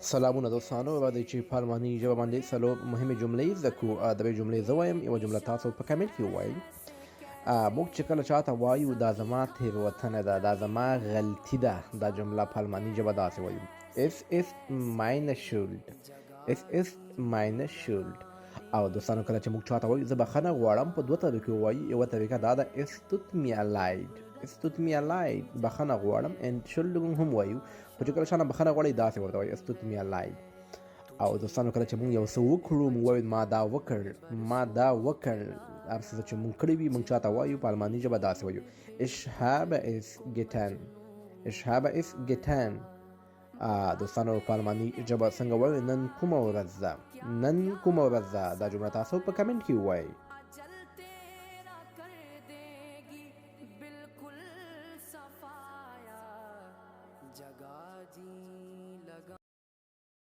سلامونه دوستانو، راځئ چې په الماني ژبه باندې څلور مهمې جملې زده کړو. د یوې جملې زه وایم، یوه جمله تاسو په کمنټ کې ووایئ. موږ چې کله چاته وایو دا زما تېروتنه ده، دا زما غلطي ده، دا جمله په الماني ژبه داسې وایو: Es ist meine Schuld. Es ist meine Schuld. او دوستانو کله چې موږ چاته وایو زه بخښنه غواړم، په دوه طریقو وایو. یوه طریقه دا ده Es tut mir leid. Es tut mir leid. بخښنه غواړم. Entschuldigung هم وایو، خو چې کله چا نه بخښنه غواړئ داسې ورته وایي Es tut mir leid. او دوستانو کله چې موږ یو څه وکړو موږ وایو ما دا وکړ، ما دا وکړ. هر څه چې موږ کړي وي موږ چاته وایو په الماني ژبه داسې وایو: Ich habe es getan. Ich habe es getan. دوستانو په الماني ژبه څنګه وایو؟ نن کومه ورځ ده؟ نن کومه ورځ ده؟ دا جمله تاسو په کمنټ کې ووایئ.